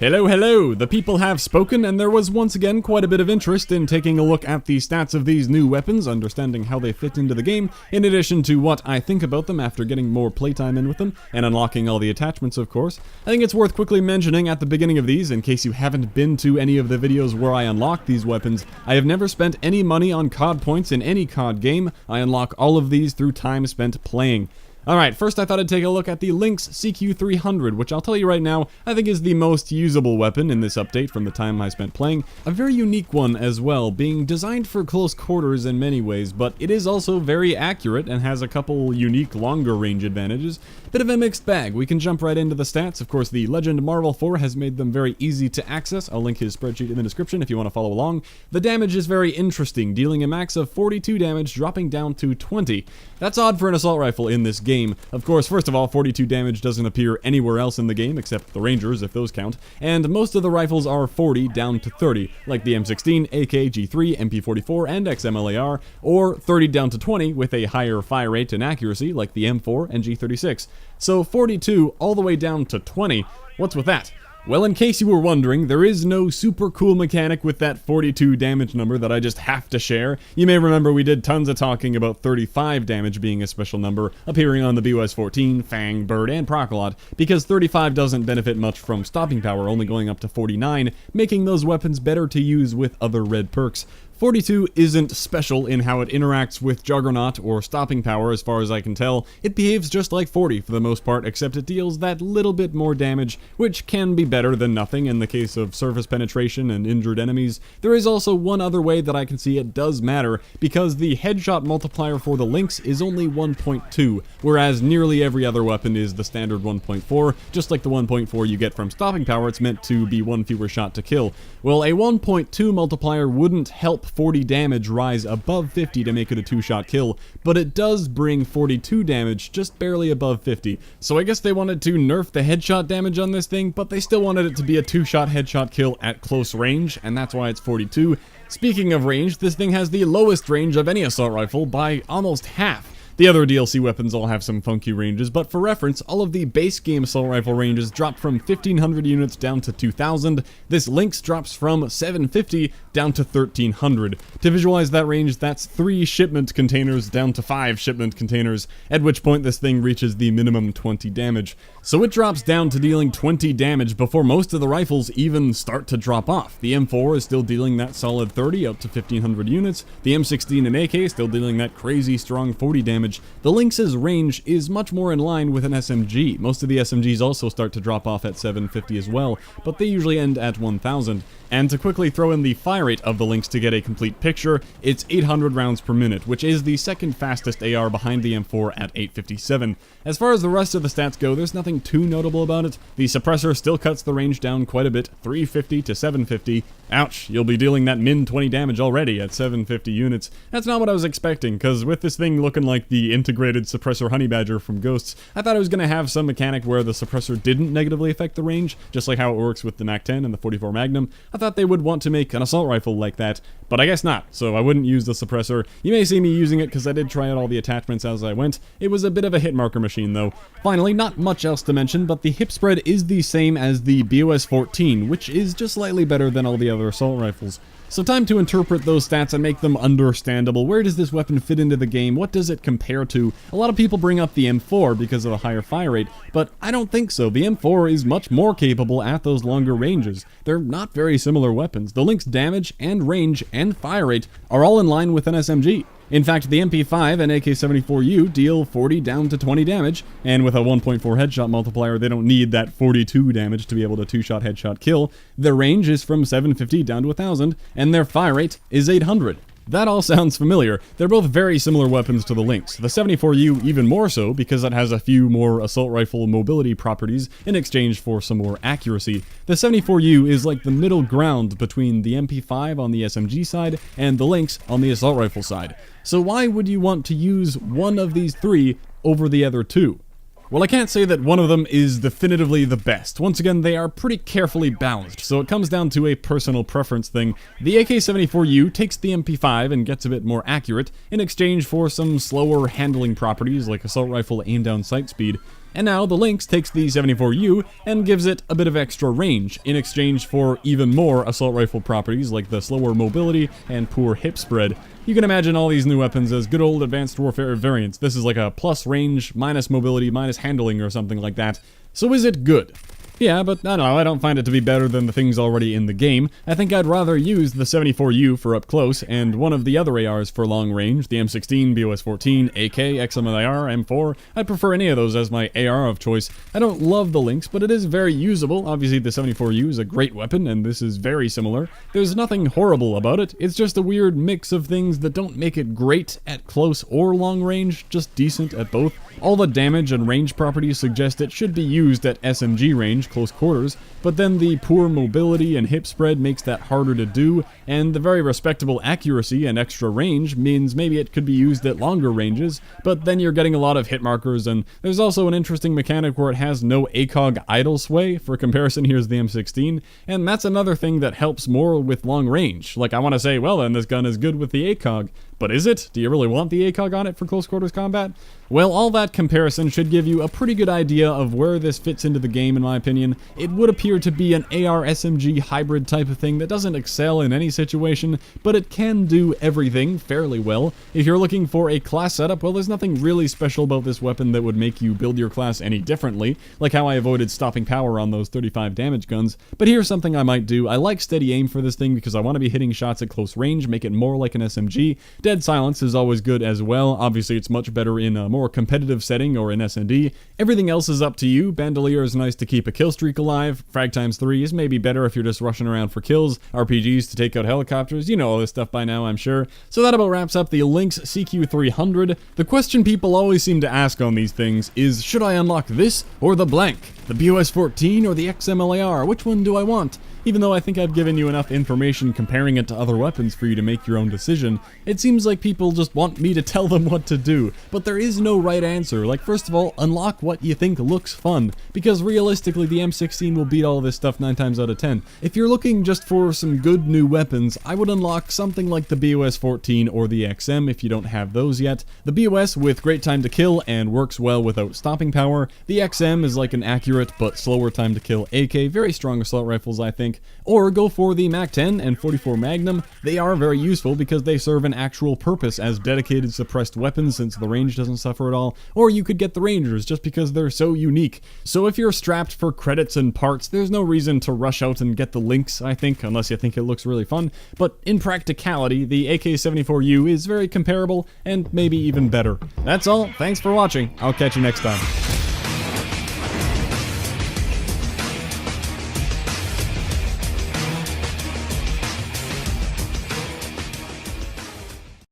Hello, hello! The people have spoken, and there was once again quite a bit of interest in taking a look at the stats of these new weapons, understanding how they fit into the game, in addition to what I think about them after getting more playtime in with them, and unlocking all the attachments, of course. I think it's worth quickly mentioning at the beginning of these, in case you haven't been to any of the videos where I unlock these weapons, I have never spent any money on COD points in any COD game. I unlock all of these through time spent playing. Alright, first I thought I'd take a look at the Lynx CQ300, which I'll tell you right now, I think is the most usable weapon in this update from the time I spent playing. A very unique one as well, being designed for close quarters in many ways, but it is also very accurate and has a couple unique longer range advantages. Bit of a mixed bag. We can jump right into the stats. Of course, the Legend Marvel 4 has made them very easy to access. I'll link his spreadsheet in the description if you want to follow along. The damage is very interesting, dealing a max of 42 damage, dropping down to 20. That's odd for an assault rifle in this game. Of course, first of all, 42 damage doesn't appear anywhere else in the game, except the Rangers, if those count, and most of the rifles are 40 down to 30, like the M16, AK, G3, MP44, and XMLAR, or 30 down to 20 with a higher fire rate and accuracy, like the M4 and G36. So 42 all the way down to 20, what's with that? Well, in case you were wondering, there is no super cool mechanic with that 42 damage number that I just have to share. You may remember we did tons of talking about 35 damage being a special number, appearing on the BOS-14, Fang, Bird, and Procolot, because 35 doesn't benefit much from stopping power, only going up to 49, making those weapons better to use with other red perks. 42 isn't special in how it interacts with Juggernaut or stopping power as far as I can tell. It behaves just like 40 for the most part, except it deals that little bit more damage, which can be better than nothing in the case of surface penetration and injured enemies. There is also one other way that I can see it does matter, because the headshot multiplier for the Lynx is only 1.2, whereas nearly every other weapon is the standard 1.4, just like the 1.4 you get from stopping power. It's meant to be one fewer shot to kill. Well, a 1.2 multiplier wouldn't help 40 damage rise above 50 to make it a 2-shot kill, but it does bring 42 damage just barely above 50. So I guess they wanted to nerf the headshot damage on this thing, but they still wanted it to be a 2-shot headshot kill at close range, and that's why it's 42. Speaking of range, this thing has the lowest range of any assault rifle by almost half. The other DLC weapons all have some funky ranges, but for reference, all of the base game assault rifle ranges dropped from 1500 units down to 2000. This Lynx drops from 750 down to 1300. To visualize that range, that's 3 shipment containers down to 5 shipment containers, at which point this thing reaches the minimum 20 damage. So it drops down to dealing 20 damage before most of the rifles even start to drop off. The M4 is still dealing that solid 30 up to 1500 units. The M16 and AK still dealing that crazy strong 40 damage. The Lynx's range is much more in line with an SMG. Most of the SMGs also start to drop off at 750 as well, but they usually end at 1000. And to quickly throw in the fire rate of the Lynx to get a complete picture, it's 800 rounds per minute, which is the second fastest AR behind the M4 at 857. As far as the rest of the stats go, there's nothing too notable about it. The suppressor still cuts the range down quite a bit, 350 to 750. Ouch, you'll be dealing that min 20 damage already at 750 units. That's not what I was expecting, because with this thing looking like the integrated suppressor Honey Badger from Ghosts, I thought it was going to have some mechanic where the suppressor didn't negatively affect the range, just like how it works with the MAC-10 and the 44 Magnum. I thought they would want to make an assault rifle like that, but I guess not, so I wouldn't use the suppressor. You may see me using it because I did try out all the attachments as I went. It was a bit of a hit marker machine though. Finally, not much else to mention, but the hip spread is the same as the BOS-14, which is just slightly better than all the other assault rifles. So time to interpret those stats and make them understandable. Where does this weapon fit into the game? What does it compare to? A lot of people bring up the M4 because of a higher fire rate, but I don't think so. The M4 is much more capable at those longer ranges. They're not very similar weapons. The Lynx damage and range and fire rate are all in line with an SMG. In fact, the MP5 and AK-74U deal 40 down to 20 damage, and with a 1.4 headshot multiplier, they don't need that 42 damage to be able to 2-shot headshot kill. Their range is from 750 down to 1000, and their fire rate is 800. That all sounds familiar. They're both very similar weapons to the Lynx. The 74U even more so because it has a few more assault rifle mobility properties in exchange for some more accuracy. The 74U is like the middle ground between the MP5 on the SMG side and the Lynx on the assault rifle side. So why would you want to use one of these three over the other two? Well, I can't say that one of them is definitively the best. Once again, they are pretty carefully balanced, so it comes down to a personal preference thing. The AK-74U takes the MP5 and gets a bit more accurate in exchange for some slower handling properties like assault rifle aim down sight speed. And now the Lynx takes the 74U and gives it a bit of extra range in exchange for even more assault rifle properties like the slower mobility and poor hip spread. You can imagine all these new weapons as good old Advanced Warfare variants. This is like a plus range, minus mobility, minus handling or something like that. So is it good? Yeah, but I don't know, I don't find it to be better than the things already in the game. I think I'd rather use the 74U for up close, and one of the other ARs for long range, the M16, BOS-14, AK, XMLR, M4. I'd prefer any of those as my AR of choice. I don't love the Lynx, but it is very usable. Obviously the 74U is a great weapon, and this is very similar. There's nothing horrible about it, it's just a weird mix of things that don't make it great at close or long range, just decent at both. All the damage and range properties suggest it should be used at SMG range, close quarters, but then the poor mobility and hip spread makes that harder to do, and the very respectable accuracy and extra range means maybe it could be used at longer ranges, but then you're getting a lot of hit markers, and there's also an interesting mechanic where it has no ACOG idle sway. For comparison, here's the M16, and that's another thing that helps more with long range. Like, I want to say, well then, this gun is good with the ACOG, but is it? Do you really want the ACOG on it for close quarters combat? Well, all that comparison should give you a pretty good idea of where this fits into the game, in my opinion. It would appear to be an AR-SMG hybrid type of thing that doesn't excel in any situation, but it can do everything fairly well. If you're looking for a class setup, well, there's nothing really special about this weapon that would make you build your class any differently, like how I avoided stopping power on those 35 damage guns. But here's something I might do. I like steady aim for this thing because I want to be hitting shots at close range, make it more like an SMG. Dead silence is always good as well. Obviously, it's much better in a more competitive setting or in S&D. Everything else is up to you. Bandolier is nice to keep a kill streak alive. Frag times 3 is maybe better if you're just rushing around for kills. RPGs to take out helicopters. You know all this stuff by now, I'm sure. So that about wraps up the Lynx CQ300. The question people always seem to ask on these things is, should I unlock this or the blank? The BOS-14 or the XMLR? Which one do I want? Even though I think I've given you enough information comparing it to other weapons for you to make your own decision, it seems like people just want me to tell them what to do. But there is no right answer. Like, first of all, unlock what you think looks fun, because realistically the M16 will beat all this stuff 9 times out of 10. If you're looking just for some good new weapons, I would unlock something like the BOS-14 or the XM if you don't have those yet. The BOS with great time to kill and works well without stopping power. The XM is like an accurate but slower time to kill AK, very strong assault rifles I think. Or go for the MAC-10 and 44 Magnum. They are very useful because they serve an actual purpose as dedicated suppressed weapons since the range doesn't suffer at all. Or you could get the Rangers just because they're so unique. So if you're strapped for credits and parts, there's no reason to rush out and get the Lynx, I think, unless you think it looks really fun. But in practicality, the AK-74U is very comparable and maybe even better. That's all. Thanks for watching. I'll catch you next time.